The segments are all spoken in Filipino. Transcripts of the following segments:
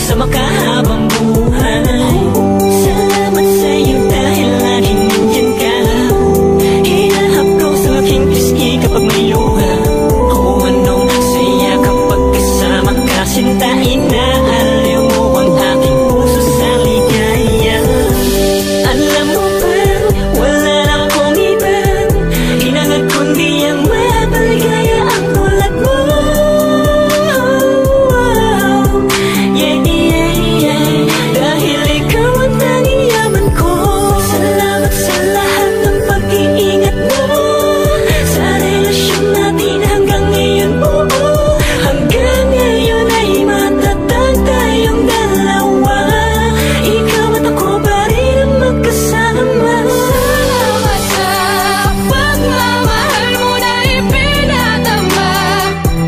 sa makahabang buhay. Salamat sa'yo dahil laging nandyan ka. Hinahaplo sa aking pisngi kapag may luha. O anong saya kapag kasama ka, sinta, inaaliw mo ang aking puso sa ligaya. Alam mo ba, wala na akong iba, hinangad kundi ang mapaligaya ang tulad mo. Yeah, yeah, yeah, dahil ikaw ang tanging yaman ko. Salamat sa lahat ng pag-iingat mo sa relasyon natin hanggang ngayon, oo. Hanggang ngayon ay matatag tayong dalawa. Ikaw at ako pa rin ang magkasama. Salamat sa pagmamahal mo na ipinadama.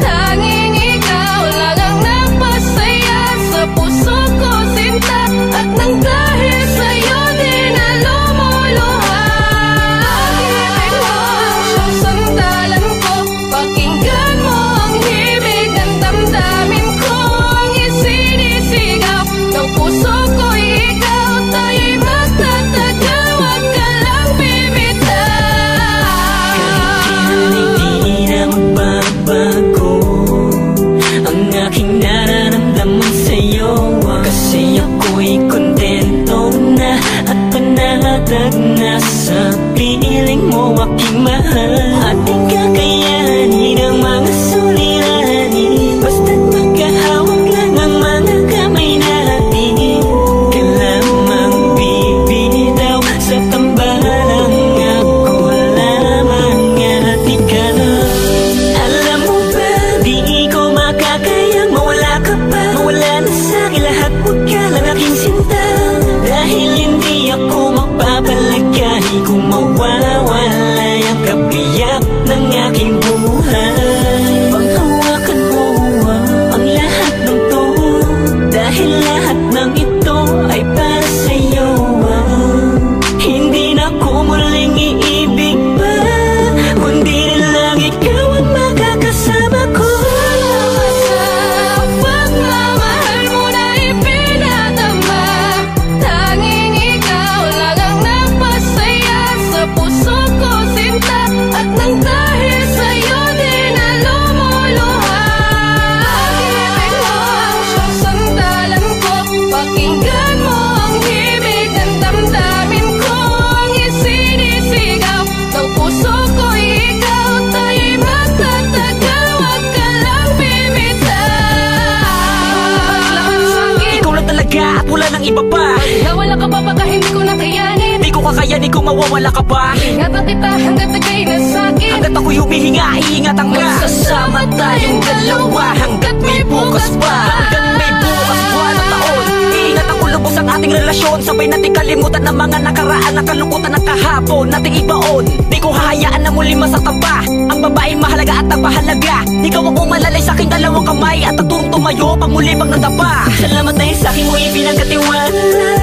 Tanging ikaw lang ang nagpasaya sa puso ko, sinta. At nang dahil sa'yo din na lumuluha. Pag-ibig mo ang siyang sandalan ko. Pakinggan mo ang himig ng damdamin ko. Ang isinisigaw ng puso ko'y ikaw. Tayo'y magtatagal, wag ka lang bibitaw. Hindi na magbabago ang aking nararamdaman sa'yo, kasi ako'y kontento na at panatag na sa piling mo, aking mahal. At di kakayanin ang mga suliranin, basta't magkahawak lang ang mga kamay natin. Ka lamang bibitaw sa tambalang ako lamang at ikaw. Alam mo ba, di ko makakayang mawala ka pa. Mawala na sa'kin lahat, huwag ka lang aking sinta. Dahil hindi ako magpapalagay kung mawawala ang kabiyak ng aking buhay. Panghawakan mo ang lahat ng to, dahil lahat ng ito ay para sa'yo. Hindi na ko muling iibig pa, kundi na lang ikaw ang makakasama ko. Salamat sa pagmamahal mo na ipinadama. Tanging ikaw lang ang nagpasaya sa puso ko, sinta. At nang dahil sa'yo din na lumuluha. Pag-ibig mo ang siyang sandalan ko. Pakinggan mo ang himig ng damdamin ko. Ang isinisigaw ng puso ko'y ikaw. Tayo'y magtatagal, wag ka lang bibitaw. Ipaglaban sa'kin, Ikaw lang talaga at wala nang iba pa. nawala ka pa baka hindi ko nakayanin. Di ko kakayanin kung mawawala ka pa. Ingatan kita hanggat nagay na sa'kin. Hanggat ako'y humihinga, iingatan ka. Magsasama tayong dalawa hanggat may bukas pa. Hanggang may bukas, buwan at taon. Iingat ako lubos ang ating relasyon. Sabay nating kalimutan ng mga nakaraan, nakalungkutan ng kahapon nating ibaon. Di ko hahayaan na muli masaktan pa ang babaeng mahalaga at nagpahalaga. Ikaw ang umalalay sa aking dalawang kamay at naturong tumayo pag muli pag nagdapa. Salamat dahil sa akin mo ipinagkatiwala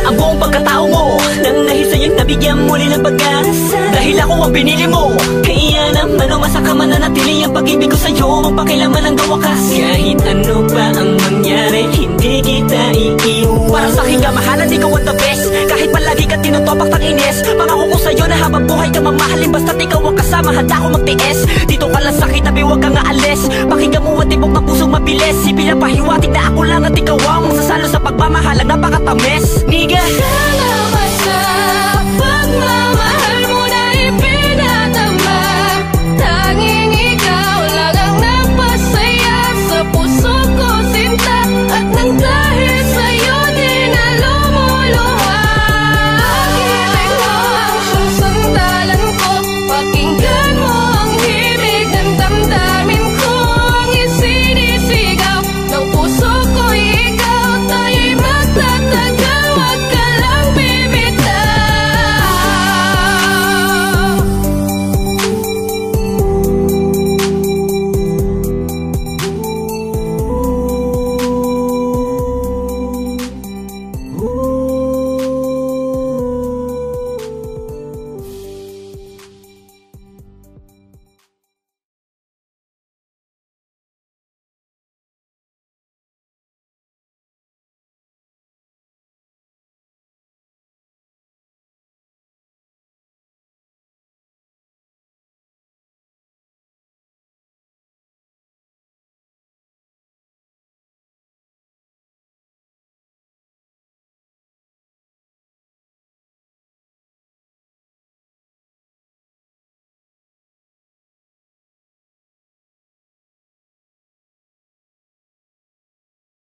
ang buong pagkatao mo. Nang dahil sa'yo nabigyan muli ng pag-asa, dahil ako ang binili mo. Kaya naman umasa ka mananatili ang pag-ibig ko sa'yo, magpakilaman hanggang wakas. Kahit ano pa ang mangyari, hindi kita iiwan. Para sa aking kamahalan, ikaw ang the best. Kahit palagi ka tinutopak ng ines, pangako ko sa'yo na habang buhay ka mamahalin. Basta't ikaw ang kasama, handa ko magtiis. Dito ka lang sa kitabi, huwag kang aalis. Pakinggan mo ang tibok ng pusong mabilis. Ipinapahiwatig na ako lang at ikaw ang masasalo sa pagmamahal ang napakatamis. Niga,